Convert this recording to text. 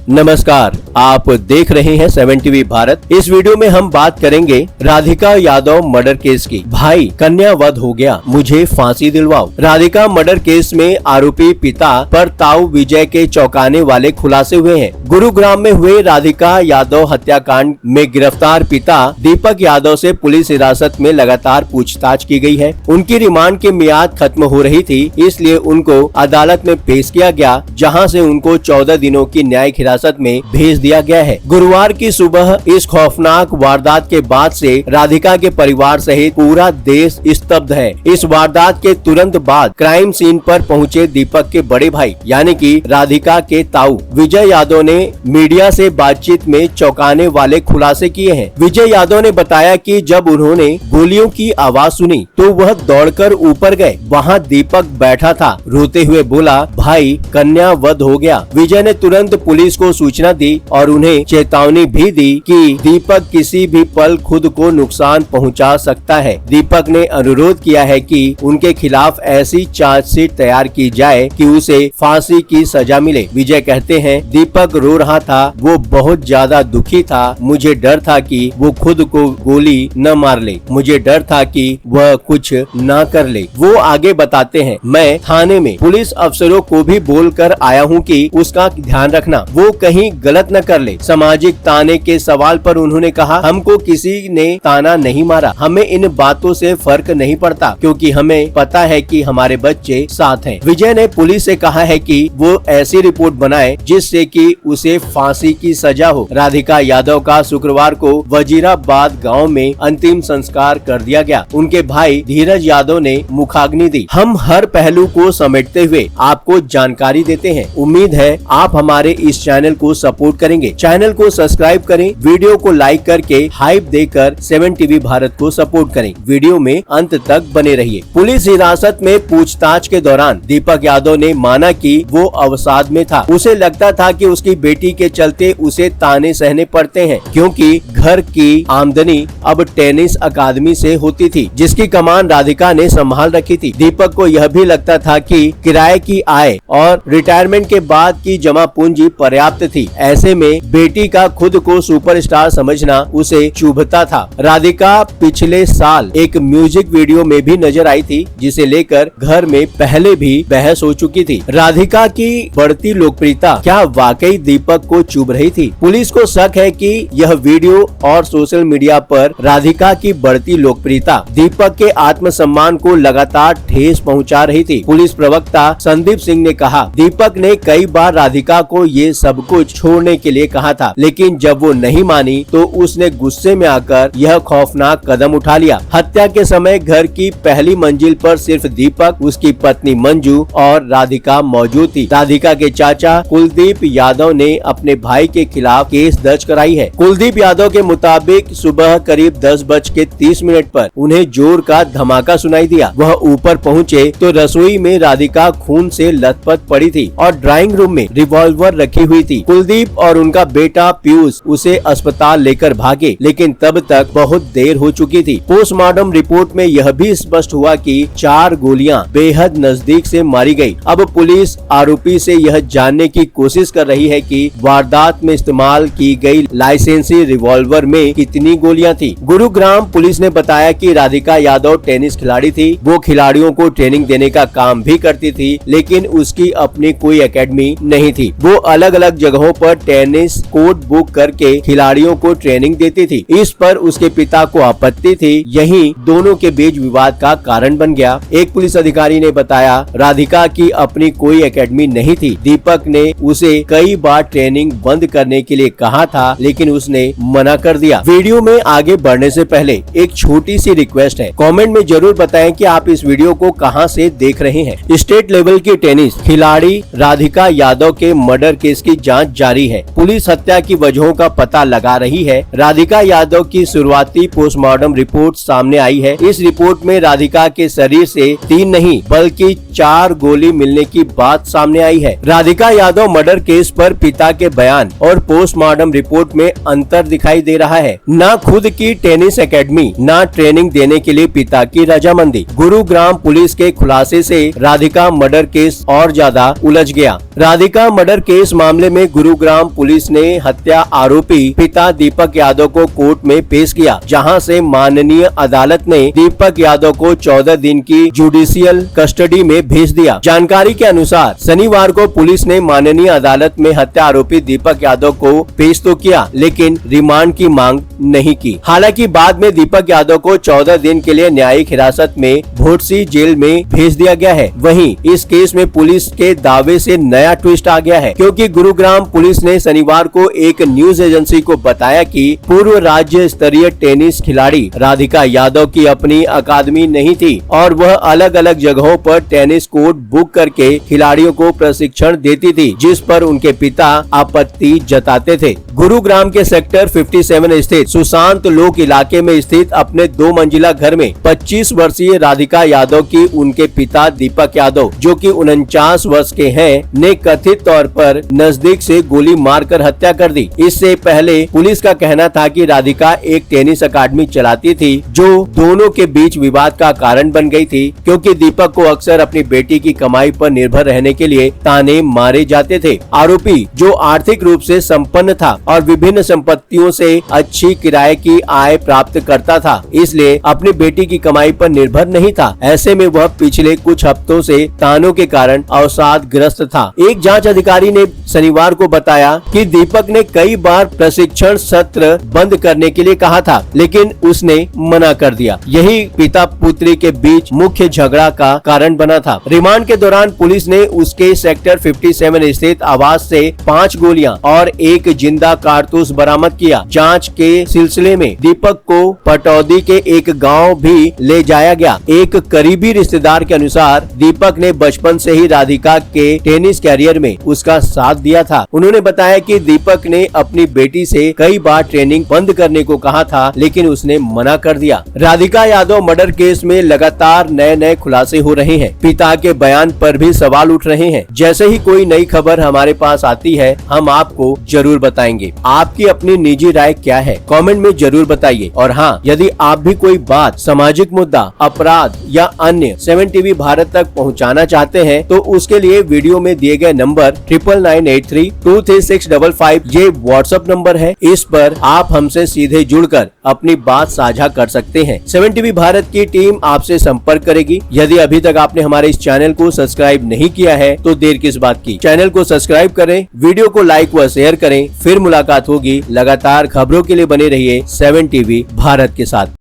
नमस्कार, आप देख रहे हैं 7 टीवी भारत। इस वीडियो में हम बात करेंगे राधिका यादव मर्डर केस की। भाई कन्या वध हो गया, मुझे फांसी दिलवाओ। राधिका मर्डर केस में आरोपी पिता पर ताऊ विजय के चौंकाने वाले खुलासे हुए हैं। गुरुग्राम में हुए राधिका यादव हत्याकांड में गिरफ्तार पिता दीपक यादव से पुलिस हिरासत में लगातार पूछताछ की गई है। उनकी रिमांड की मियाद खत्म हो रही थी, इसलिए उनको अदालत में पेश किया गया, जहां से उनको 14 दिनों की न्यायिक हिरासत में भेज दिया गया है। गुरुवार की सुबह इस खौफनाक वारदात के बाद से राधिका के परिवार सहित पूरा देश स्तब्ध है। इस वारदात के तुरंत बाद क्राइम सीन पर पहुंचे दीपक के बड़े भाई यानी कि राधिका के ताऊ विजय यादव ने मीडिया से बातचीत में चौंकाने वाले खुलासे किए हैं। विजय यादव ने बताया कि जब उन्होंने गोलियों की आवाज सुनी तो वह दौड़कर ऊपर गए। वहां दीपक बैठा था। रोते हुए बोला, भाई कन्या वध हो गया। विजय ने तुरंत पुलिस को सूचना दी और उन्हें चेतावनी भी दी कि दीपक किसी भी पल खुद को नुकसान पहुंचा सकता है। दीपक ने अनुरोध किया है कि उनके खिलाफ ऐसी चार्जशीट तैयार की जाए कि उसे फांसी की सजा मिले। विजय कहते हैं, दीपक रो रहा था, वो बहुत ज्यादा दुखी था। मुझे डर था कि वो खुद को गोली न मार ले, मुझे डर था कि वह कुछ न कर ले। वो आगे बताते हैं, मैं थाने में पुलिस अफसरों को भी बोलकर आया हूँ कि उसका ध्यान रखना, वो कहीं गलत न कर ले। सामाजिक ताने के सवाल पर उन्होंने कहा, हमको किसी ने ताना नहीं मारा, हमें इन बातों से फर्क नहीं पड़ता क्योंकि हमें पता है कि हमारे बच्चे साथ हैं। विजय ने पुलिस से कहा है कि वो ऐसी रिपोर्ट बनाए जिससे कि उसे फांसी की सजा हो। राधिका यादव का शुक्रवार को वजीराबाद गांव में अंतिम संस्कार कर दिया गया। उनके भाई धीरज यादव ने मुखाग्नि दी। हम हर पहलू को समेटते हुए आपको जानकारी देते हैं। उम्मीद है आप हमारे इस चैनल को सपोर्ट करेंगे। चैनल को सब्सक्राइब करें, वीडियो को लाइक करके हाइप देकर 7 टीवी भारत को सपोर्ट करें। वीडियो में अंत तक बने रहिए। पुलिस हिरासत में पूछताछ के दौरान दीपक यादव ने माना कि वो अवसाद में था। उसे लगता था कि उसकी बेटी के चलते उसे ताने सहने पड़ते हैं क्योंकि घर की आमदनी अब टेनिस अकादमी से होती थी, जिसकी कमान राधिका ने संभाल रखी थी। दीपक को यह भी लगता था कि किराए की आय और रिटायरमेंट के बाद की जमा पूंजी पर्याप्त थी। ऐसे में बेटी का खुद को सुपरस्टार समझना उसे चुभता था। राधिका पिछले साल एक म्यूजिक वीडियो में भी नजर आई थी, जिसे लेकर घर में पहले भी बहस हो चुकी थी। राधिका की बढ़ती लोकप्रियता क्या वाकई दीपक को चुभ रही थी? पुलिस को शक है कि यह वीडियो और सोशल मीडिया पर राधिका की बढ़ती लोकप्रियता दीपक के आत्मसम्मान को लगातार ठेस पहुंचा रही थी। पुलिस प्रवक्ता संदीप सिंह ने कहा, दीपक ने कई बार राधिका को ये सब कुछ छोड़ने के लिए कहा था, लेकिन जब वो नहीं मानी तो उसने गुस्से में आकर यह खौफनाक कदम उठा लिया। हत्या के समय घर की पहली मंजिल पर सिर्फ दीपक, उसकी पत्नी मंजू और राधिका मौजूद थी। राधिका के चाचा कुलदीप यादव ने अपने भाई के खिलाफ केस दर्ज कराई है। कुलदीप यादव के मुताबिक सुबह करीब 10:30 पर उन्हें जोर का धमाका सुनाई दिया। वह ऊपर पहुँचे तो रसोई में राधिका खून से लथपथ पड़ी थी और ड्राइंग रूम में रिवॉल्वर रखी हुई थी। कुलदीप और उनका बेटा पीयूष उसे अस्पताल लेकर भागे, लेकिन तब तक बहुत देर हो चुकी थी। पोस्टमार्टम रिपोर्ट में यह भी स्पष्ट हुआ कि 4 गोलियां बेहद नजदीक से मारी गई। अब पुलिस आरोपी से यह जानने की कोशिश कर रही है कि वारदात में इस्तेमाल की गई लाइसेंसी रिवॉल्वर में कितनी गोलियां थी। गुरुग्राम पुलिस ने बताया कि राधिका यादव टेनिस खिलाड़ी थी। वो खिलाड़ियों को ट्रेनिंग देने का काम भी करती थी, लेकिन उसकी अपनी कोई एकेडमी नहीं थी। वो अलग अलग जगहों पर टेनिस कोर्ट बुक करके खिलाड़ियों को ट्रेनिंग देती थी। इस पर उसके पिता को आपत्ति थी। यही दोनों के बीच विवाद का कारण बन गया। एक पुलिस अधिकारी ने बताया, राधिका की अपनी कोई एकेडमी नहीं थी। दीपक ने उसे कई बार ट्रेनिंग बंद करने के लिए कहा था, लेकिन उसने मना कर दिया। वीडियो में आगे बढ़ने से पहले एक छोटी सी रिक्वेस्ट है, कमेंट में जरूर बताएं कि आप इस वीडियो को कहां से देख रहे हैं। स्टेट लेवल की टेनिस खिलाड़ी राधिका यादव के मर्डर केस की जांच जारी है। पुलिस हत्या की वजहों का पता लगा रही है। राधिका यादव की शुरुआती पोस्टमार्टम रिपोर्ट सामने आई है। इस रिपोर्ट में राधिका के शरीर से 3 नहीं बल्कि 4 गोली मिलने की बात सामने आई है। राधिका यादव मर्डर केस पर पिता के बयान और पोस्टमार्टम रिपोर्ट में अंतर दिखाई दे रहा है। न खुद की टेनिस एकेडमी, न ट्रेनिंग देने के लिए पिता की रजामंदी। गुरुग्राम पुलिस के खुलासे से राधिका मर्डर केस और ज्यादा उलझ गया। राधिका मर्डर केस मामले में गुरुग्राम पुलिस ने हत्या आरोपी पिता दीपक यादव को कोर्ट में पेश किया, जहां से माननीय अदालत ने दीपक यादव को 14 दिन की जुडिशियल कस्टडी में भेज दिया। जानकारी के अनुसार शनिवार को पुलिस ने माननीय अदालत में हत्या आरोपी दीपक यादव को पेश तो किया, लेकिन रिमांड की मांग नहीं की। हालांकि बाद में दीपक यादव को 14 दिन के लिए न्यायिक हिरासत में भोटसी जेल में भेज दिया गया है। वहीं इस केस में पुलिस के दावे से नया ट्विस्ट आ गया है, क्योंकि गुरुग्राम पुलिस ने शनिवार को एक न्यूज एजेंसी को बताया कि पूर्व राज्य स्तरीय टेनिस खिलाड़ी राधिका यादव की अपनी अकादमी नहीं थी और वह अलग अलग जगहों पर टेनिस कोर्ट बुक करके खिलाड़ियों को प्रशिक्षण देती थी, जिस पर उनके पिता आपत्ति जताते थे। गुरुग्राम के सेक्टर 57 स्थित सुशांत लोक इलाके में स्थित अपने 2 मंजिला घर में 25 वर्षीय राधिका यादव की उनके पिता दीपक यादव, जो कि 49 वर्ष के हैं, ने कथित तौर पर नजदीक से गोली मारकर हत्या कर दी। इससे पहले पुलिस का कहना था कि राधिका एक टेनिस अकादमी चलाती थी, जो दोनों के बीच विवाद का कारण बन गई थी, क्योंकि दीपक को अक्सर अपनी बेटी की कमाई पर निर्भर रहने के लिए ताने मारे जाते थे। आरोपी, जो आर्थिक रूप से संपन्न था और विभिन्न संपत्तियों से अच्छी किराए की आय प्राप्त करता था, इसलिए अपनी बेटी की कमाई पर निर्भर नहीं था। ऐसे में वह पिछले कुछ हफ्तों से तानों के कारण अवसादग्रस्त था। एक जांच अधिकारी ने शनिवार को बताया कि दीपक ने कई बार प्रशिक्षण सत्र बंद करने के लिए कहा था, लेकिन उसने मना कर दिया। यही पिता पुत्री के बीच मुख्य झगड़ा का कारण बना था। रिमांड के दौरान पुलिस ने उसके सेक्टर 57 स्थित आवास से 5 गोलियां और एक जिंदा कारतूस बरामद किया। जांच के सिलसिले में दीपक को पटौदी के एक गांव भी ले जाया गया। एक करीबी रिश्तेदार के अनुसार दीपक ने बचपन से ही राधिका के टेनिस कैरियर में उसका साथ दिया था। उन्होंने बताया कि दीपक ने अपनी बेटी से कई बार ट्रेनिंग बंद करने को कहा था, लेकिन उसने मना कर दिया। राधिका यादव मर्डर केस में लगातार नए खुलासे हो रहे हैं। पिता के बयान पर भी सवाल उठ रहे हैं। जैसे ही कोई नई खबर हमारे पास आती है, हम आपको जरूर बताएंगे। आपकी अपनी निजी राय क्या है, कमेंट में जरूर बताइए। और हाँ, यदि आप भी कोई बात, सामाजिक मुद्दा, अपराध या अन्य 7 टीवी भारत तक पहुंचाना चाहते हैं, तो उसके लिए वीडियो में दिए गए नंबर 9998323655 ये व्हाट्सएप नंबर है। इस पर आप हमसे सीधे जुड़कर अपनी बात साझा कर सकते हैं। 7 टीवी भारत की टीम आपसे संपर्क करेगी। यदि अभी तक आपने हमारे इस चैनल को सब्सक्राइब नहीं किया है, तो देर किस बात की, चैनल को सब्सक्राइब करें, वीडियो को लाइक व शेयर करें। फिर मुलाकात होगी। लगातार खबरों के लिए बने रहिए 7 टीवी भारत के साथ।